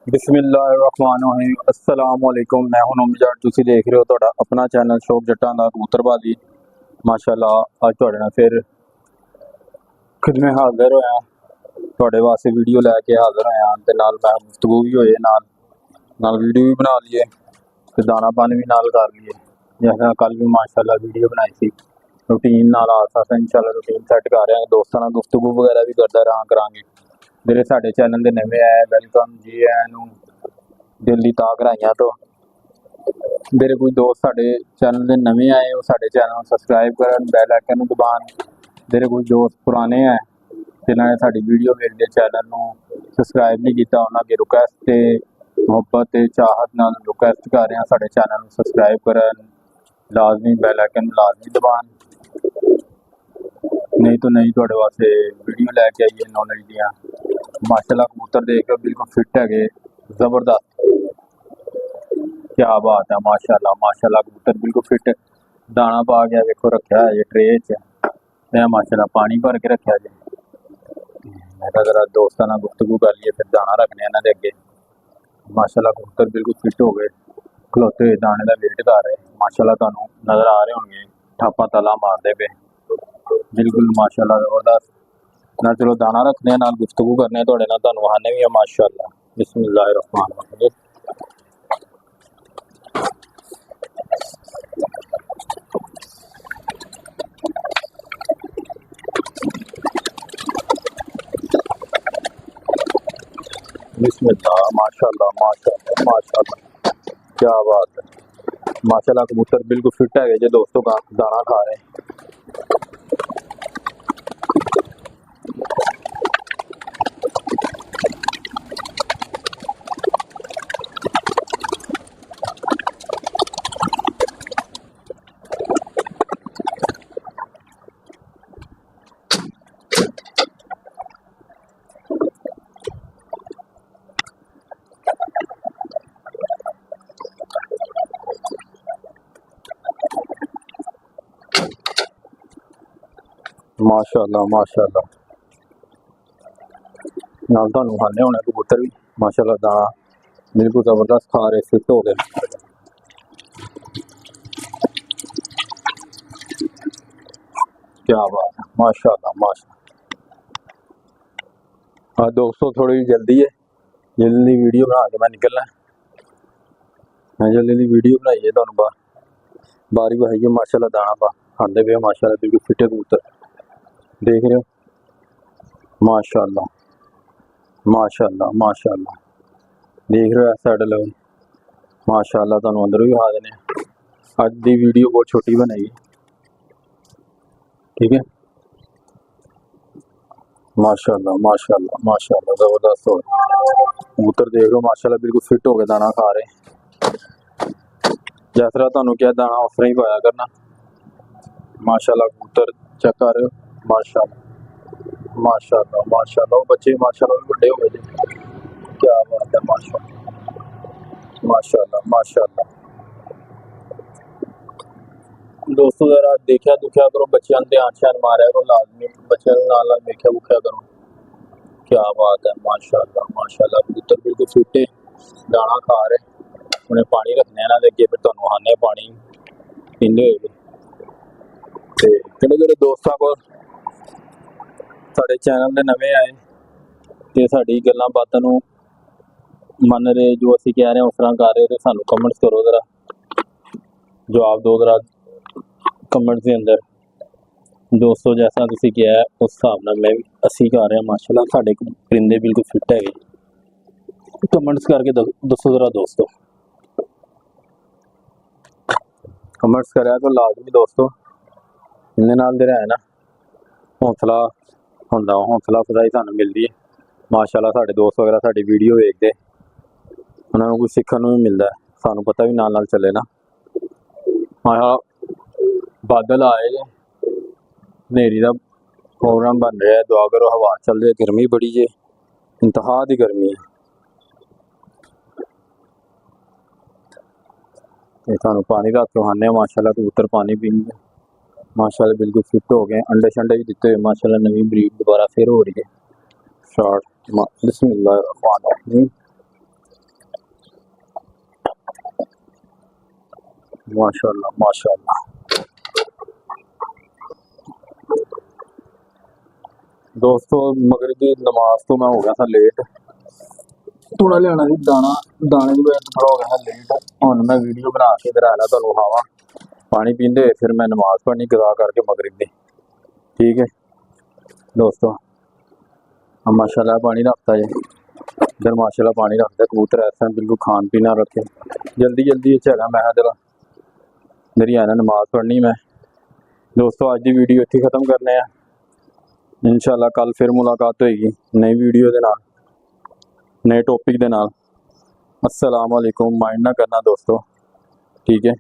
बिस्मिल्लाहिर्रहमानिर्रहीम अस्सलाम वालेकुम। मैं हूं नमजाट, तुसी देख रहे हो तुहाडा अपना चैनल शौक जट्टां दा कबूतरबाजी। माशाअल्लाह अज तुहाडे नाल फिर खुद में हाजिर होया, तुहाडे वास्ते वीडियो लैके हाजिर होया ते नाल मैं गुफ्तगू भी होए, नाल वीडियो भी बना लिए ते दाना पानी भी नाल कर लिए। जैसा कल भी माशाअल्लाह वीडियो बनाई थी रूटीन नाल, आस इंशाअल्लाह रूटीन सैट कर रहे हैं, दोस्तों नाल गुफ्तगू वगैरह भी करदा रहा करांगे। मेरे साडे चैनल दे नवे आए वेलकम जी आयां नूं दिल दी ताक राइयां तो। मेरे कोई दोस्त साडे चैनल दे नवे आए वो साडे चैनल नूं सबसक्राइब करन, बैल आइकन नूं दबान। मेरे कोई दोस्त पुराने है जिन्हां ने साडी वीडियो वेखदे चैनल नूं सबसक्राइब नहीं कीता, उन्हां अगे रिक्वेस्ट ते मुहब्बत ते चाहत नाल रिक्वेस्ट कर रहे हैं साडे चैनल नूं सबसक्राइब करन, लाजमी बैल आइकन लाजमी दबान। नहीं तो नहीं तुहाडे वास्ते वीडियो लैके आइए नॉलेज दियां। माशाअल्लाह कबूतर देख लो बिल्कुल फिट है, जबरदस्त, क्या बात है। माशाअल्लाह माशाअल्लाह कबूतर बिल्कुल फिट, दाना पा गया देखो रखा है ट्रे च, माशाअल्लाह पानी भर के रखा जी। मैं जरा दोस्तों नाल गुफ्तगू कर लिए फिर दाना रखने इन्हां दे अगे। माशाअल्लाह कबूतर बिल्कुल फिट हो गए, खलोते हुए दाने का वेट कर रहे। माशाअल्लाह तुहानू नज़र आ रहे होंगे थापा तला मारते पे, बिल्कुल माशाअल्लाह जबरदस्त। ना चलो दाना रखने नाल गुफ्तगू करने तुहाडे नाल, तुहानू वहाने भी है माशाअल्लाह। बिस्मिल्लाहिर्रहमानिर्रहीम। बिस्मिल्लाह माशाअल्लाह माशाअल्लाह माशाअल्लाह, क्या बात है। माशाअल्लाह कबूतर बिल्कुल फिट है जो दोस्तों का दाना खा रहे हैं। माशाअल्लाह माशाअल्लाह, नाल तुहानू खाने होने कबूतर भी माशाअल्लाह दाना बिल्कुल जबरदस्त खा रहे, फिट हो गए। क्या बात है माशाअल्लाह माशाअल्लाह। हाँ दोस्तों थोड़ी जल्दी है, जल्दी वीडियो बना के मैं निकलना है। मैं जल्दी वीडियो बनाई है तुहानू बारी बहाई है। माशाअल्लाह दाना पा खाते पे माशाअल्लाह बिल्कुल फिटे कबूतर देख रहे हो। माशाअल्लाह माशाअल्लाह माशाअल्लाह, देख रहे हो साइड लेवल। माशाअल्लाह तुहानू अंदर भी खा देने। अज दी वीडियो बहुत छोटी बनाई, ठीक है। माशाअल्लाह माशाअल्लाह माशाअल्लाह जबरदस्त हो कबूतर देख लो माशाअल्लाह बिल्कुल फिट हो गए, दाना खा रहे। जिस तरह तुहानू क्या दाना उस तरह ही पाया करना। माशाअल्लाह कबूतर चेक कर रहे हो। माशाअल्लाह माशाअल्लाह माशाअल्लाह, बच्चे माशाअल्लाह बड़े हो गए, क्या बात है। माशाअल्लाह माशाअल्लाह माशाअल्लाह। दोस्तों जरा देखा दुखा करो, बच्चों ध्यान श्यान मारा करो, लाजमी बच्चों नाल देखा दुखा करो। क्या बात है माशाअल्लाह माशाअल्लाह, कबूतर बिल्कुल फिट है, दाना खा रहे। उन्हें पानी रखने इन्हां दे अगे, फिर तुहानू आने पानी पींदे होए। जेह्ड़े दोस्तां को साडे चैनल दे नवे आए ते साडी गल्लां बातां नू मन रहे, जो असीं कह रहे हैं उस तरह कर रहे, तो सानू कमेंट्स करो, जरा जवाब दो जरा कमेंट्स के अंदर। दोस्तों जैसा तुसीं किया है उस हिसाब नाल मैं भी असीं कर रहे हैं। माशाअल्लाह साडे परिंदे बिल्कुल फिट है, कमेंट्स करके दसो जरा दोस्तों, कमेंट्स करा तो लाजमी दोस्तों। इन्हें नाल जेह्ड़ा है ना हौसला होंदा, हौसला अफजाई सानू मिलती है। माशाअल्लाह साडे दोस्त वगैरह साडी वीडियो वेखदे, उन्हां नूं कुछ सीखण नूं भी मिलदा है, सानू पता भी नाल नाल चले ना। हाँ बादल आए जे, हनेरी का प्रोग्राम बन रहा है, दुआ करो हवा चल रही है, गर्मी बड़ी जे, इंतहा दी गर्मी है। सानू पानी रात को खाने माशाअल्लाह कबूतर पानी पीएंगे। माशाअल्लाह बिल्कुल फिट हो गए, अंडे शंडे भी दिते हुए माशाअल्लाह, नवी ब्रीड दोबारा फिर हो रही है स्टार्ट। बिस्मिल्लाहिर्रहमानिर्रहीम। माशाल्लाह माशाल्लाह। दोस्तों मगरिब की नमाज तो मैं हो गया था लेट, थोड़ा लिया सी दाना, दाने की वजह थोड़ा हो गया था लेट। हुण मैं वीडियो बना के इधर आया तुहानूं विखावां, पानी पींदे फिर मैं नमाज पढ़नी कज़ा करके मगरिब की। ठीक है दोस्तों, हम माशाल्लाह पानी रखता है इधर, माशाल्लाह पानी रखते कबूतर ऐसा बिल्कुल खान पीना रखे। जल्दी जल्दी है मैं चला मेरी आना नमाज पढ़नी। मैं दोस्तों अज की वीडियो इत्थे खत्म करने हैं, इंशाल्लाह कल फिर मुलाकात होएगी नई वीडियो के नाल, नए टॉपिक के नाल। अस्सलाम वालेकुम, माइंड ना करना दोस्तों, ठीक है।